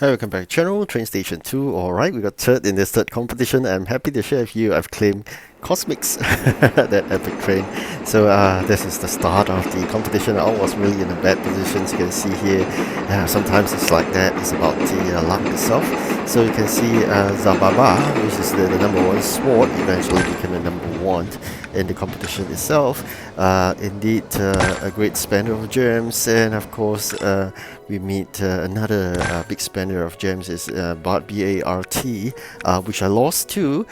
Hi, welcome back to channel, TrainStation 2. Alright, we got third in this third competition. I'm happy to share with you I've claimed Cosmix, that epic train. So this is the start of the competition. I was really in a bad position, as you can see here. Sometimes it's like that, it's about the luck itself. So you can see Zababa, which is the number one sword, eventually became the number one in the competition itself. Indeed, a great spender of gems, and of course we meet another big spender of gems is Bart, B-A-R-T, which I lost to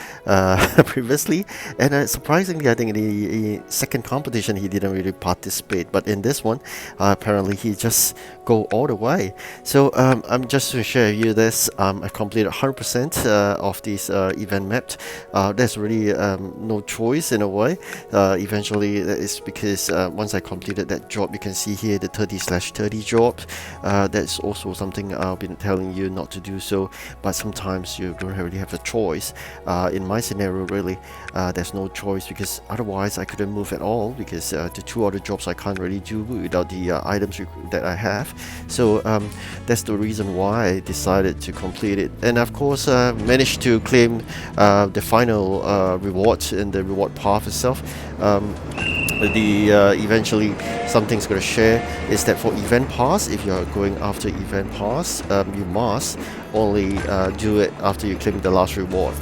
previously. And surprisingly, I think in the second competition he didn't really participate, but in this one, apparently he just go all the way. So I'm just to share with you this. I completed 100% of this event map. There's really no choice in a way. Eventually, it's because once I completed that job, you can see here the 30/30 job. That's also something I've been telling you not to do so, but sometimes you don't really have a choice. In my scenario, really, there's no choice because otherwise I couldn't move at all, because the two other jobs I can't really do without the items that I have. So that's the reason why I decided to complete it, and of course managed to claim the final reward in the reward path itself. Eventually something's going to share is that for event pass, if you're going after event pass, you must only do it after you claim the last reward.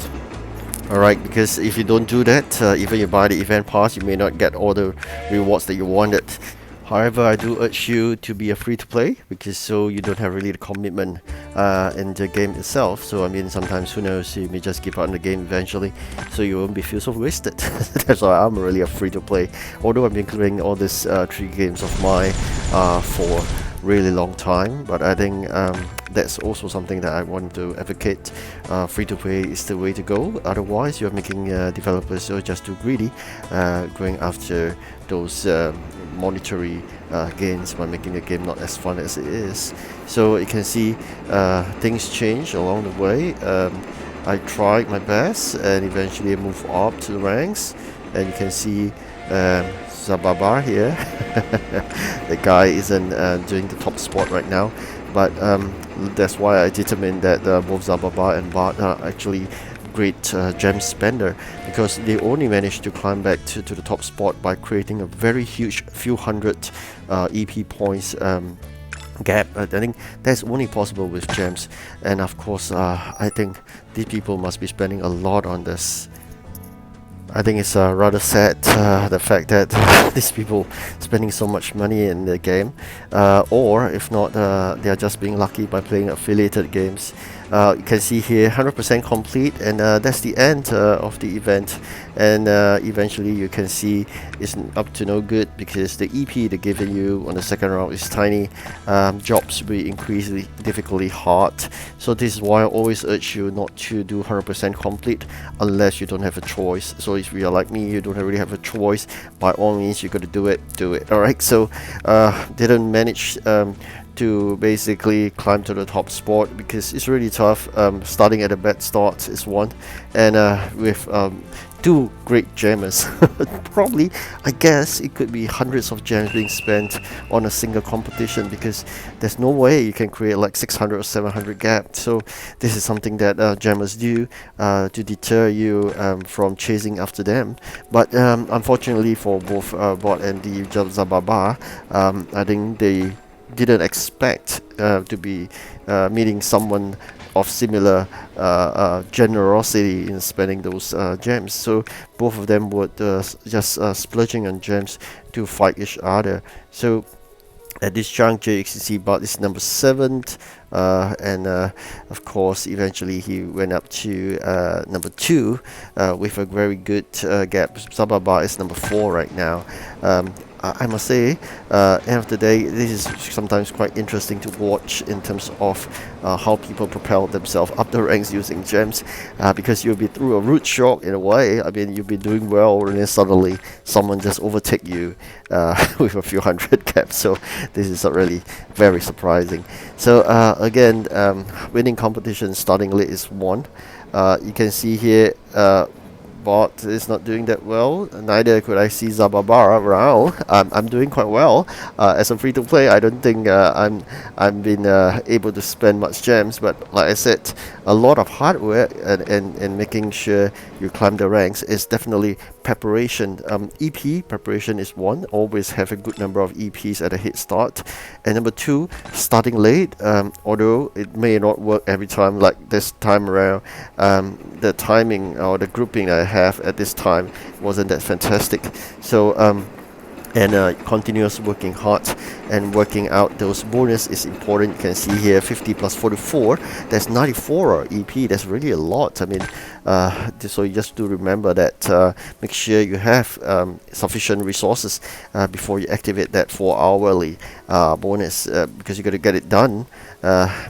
Alright, because if you don't do that, even you buy the event pass, you may not get all the rewards that you wanted. However, I do urge you to be a free-to-play, because so you don't have really the commitment in the game itself. So I mean, sometimes who knows, you may just give up on the game eventually, so you won't be feel so wasted. That's why I'm really a free-to-play. Although I've been clearing all these 3 games of mine for really long time, but I think that's also something that I want to advocate. Free-to-play is the way to go. Otherwise, you're making developers who are just too greedy, going after those monetary gains by making the game not as fun as it is. So you can see things change along the way. I tried my best and eventually moved up to the ranks, and you can see Zababa here. The guy isn't doing the top spot right now, but that's why I determined that both Zababa and Bart are actually great gem spender, because they only managed to climb back to the top spot by creating a very huge few hundred EP points gap. I think that's only possible with gems, and of course I think these people must be spending a lot on this. I think it's rather sad, the fact that these people spending so much money in the game, or if not, they are just being lucky by playing affiliated games. You can see here 100% complete, and that's the end of the event. And eventually you can see it's up to no good, because the EP they're giving you on the second round is tiny. Jobs will be increasingly difficultly hard. So this is why I always urge you not to do 100% complete unless you don't have a choice. So if you are like me, you don't really have a choice, by all means you got to do it. Alright, so didn't manage to basically climb to the top spot, because it's really tough. Starting at a bad start is one, and with 2 great gemmers. Probably, I guess it could be hundreds of gems being spent on a single competition, because there's no way you can create like 600 or 700 gap. So this is something that gemmers do to deter you from chasing after them. But unfortunately for both Bot and the Zababa, I think they didn't expect to be meeting someone of similar generosity in spending those gems. So both of them would just splurging on gems to fight each other. So at this juncture, you can see Bart is number 7, and of course eventually he went up to number 2 with a very good gap. Zababa is number 4 right now. I must say, end of the day, this is sometimes quite interesting to watch in terms of how people propel themselves up the ranks using gems, because you'll be through a root shock in a way. I mean, you'll be doing well, and then suddenly someone just overtake you with a few hundred caps. So this is really very surprising. So again, winning competition starting late is one. You can see here bot is not doing that well. Neither could I see Zababa around. I'm doing quite well. As a free-to-play, I don't think I'm been able to spend much gems. But like I said, a lot of hard work and making sure you climb the ranks is definitely preparation. EP preparation is one. Always have a good number of EPs at a head start. And number two, starting late. Although it may not work every time, like this time around, the timing or the grouping I have at this time wasn't that fantastic. So continuous working hard and working out those bonus is important. You can see here 50 plus 44, that's 94 EP. That's really a lot. I mean, so you just do remember that. Make sure you have sufficient resources before you activate that 4-hourly bonus, because you got to get it done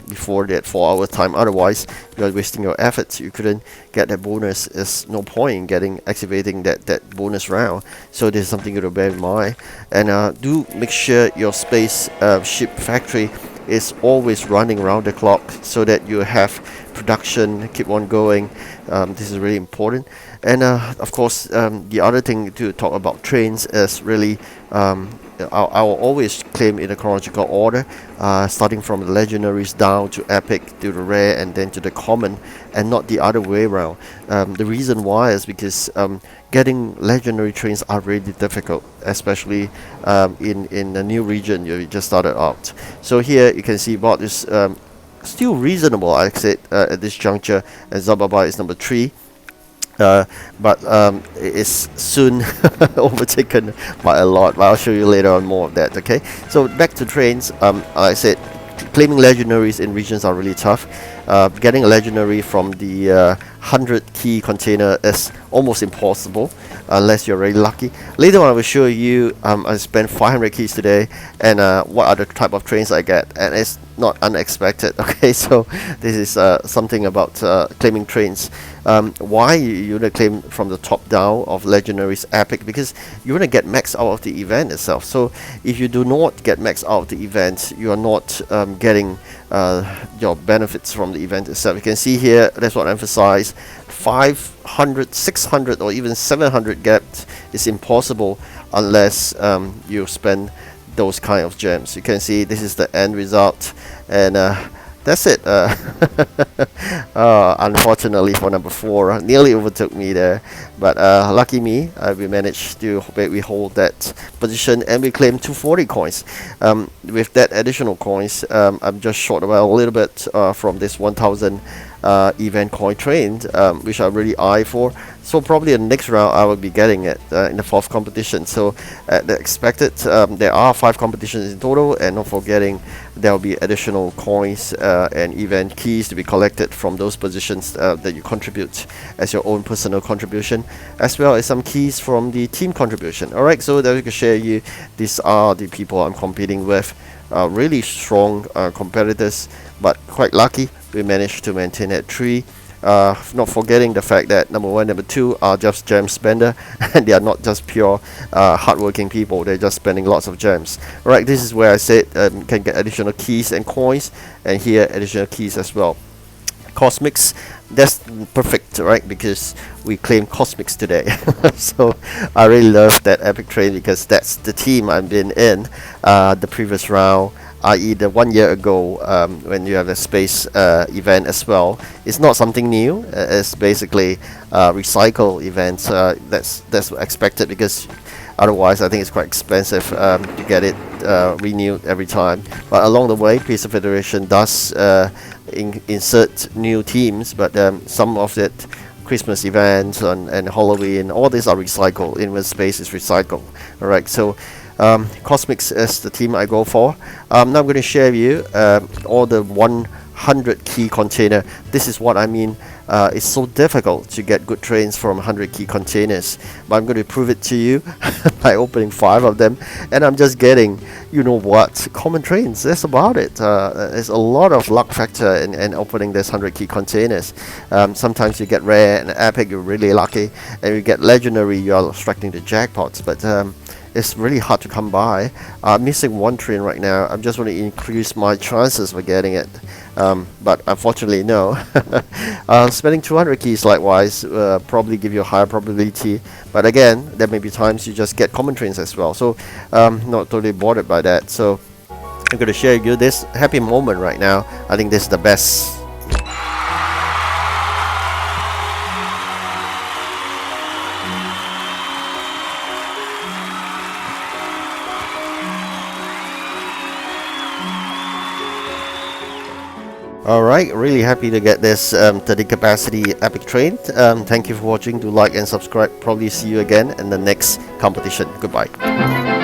before that 4-hour time. Otherwise, you are wasting your efforts. You couldn't get that bonus. There's no point in activating that bonus round. So there's something you to bear in mind. And do make sure your space ship factory is always running around the clock, so that you have production keep on going. This is really important. And of course, the other thing to talk about trains is really I will always claim in a chronological order, starting from the legendaries down to epic to the rare and then to the common, and not the other way around. The reason why is because getting legendary trains are really difficult, especially in a new region you just started out. So here you can see bot is still reasonable, I said, at this juncture, and Zababa is number 3. But it is soon overtaken by a lot. But I'll show you later on more of that. Okay, so back to trains. Like I said, claiming legendaries in regions are really tough. Getting a legendary from the 100 key container is almost impossible unless you're really lucky. Later on I will show you I spent 500 keys today, and what are the type of trains I get, and it's not unexpected. Okay, so this is something about claiming trains. Why you want to claim from the top down of legendaries epic? Because you want to get max out of the event itself. So if you do not get max out of the event, you are not getting your benefits from the event itself. You can see here, that's what I emphasize, 500, 600 or even 700 gaps is impossible unless you spend those kind of gems. You can see this is the end result, and that's it. Unfortunately for number 4, nearly overtook me there, but lucky me, we managed to we hold that position and we claim 240 coins. With that additional coins, I'm just short about a little bit from this 1000 event coin train, which I really eye for. So probably in the next round I will be getting it in the 4th competition. So the expected, there are 5 competitions in total, and not forgetting there will be additional coins and event keys to be collected from those positions that you contribute as your own personal contribution, as well as some keys from the team contribution. Alright, so that we can share you, these are the people I'm competing with. Really strong competitors, but quite lucky we managed to maintain at 3. Not forgetting the fact that number 1, number 2 are just gem spender, and they are not just pure hardworking people. They're just spending lots of gems. Alright, this is where I said you can get additional keys and coins, and here additional keys as well. Cosmix, that's perfect, right? Because we claim Cosmix today. So I really love that epic train, because that's the team I've been in the previous round, i.e. the 1 year ago, when you have a space event as well. It's not something new. It's basically recycle events. That's expected, because otherwise I think it's quite expensive to get it renewed every time. But along the way, PC Federation does insert new teams, but some of it, Christmas events and Halloween, all these are recycled. Inward space is recycled. Alright, so Cosmix is the team I go for. Now I'm going to share with you all the 100 key container. This is what I mean. It's so difficult to get good trains from 100 key containers, but I'm going to prove it to you by opening 5 of them, and I'm just getting, you know what, common trains. That's about it. There's a lot of luck factor in opening this 100 key containers. Sometimes you get rare and epic, you're really lucky, and you get legendary, you are striking the jackpots. But it's really hard to come by. I'm missing one train right now. I'm just want to increase my chances for getting it, but unfortunately no. Spending 200 keys likewise probably give you a higher probability, but again, there may be times you just get common trains as well, so not totally bothered by that. So I'm going to share with you this happy moment right now. I think this is the best. Alright, really happy to get this 30 capacity epic train. Thank you for watching. Do like and subscribe. Probably see you again in the next competition. Goodbye.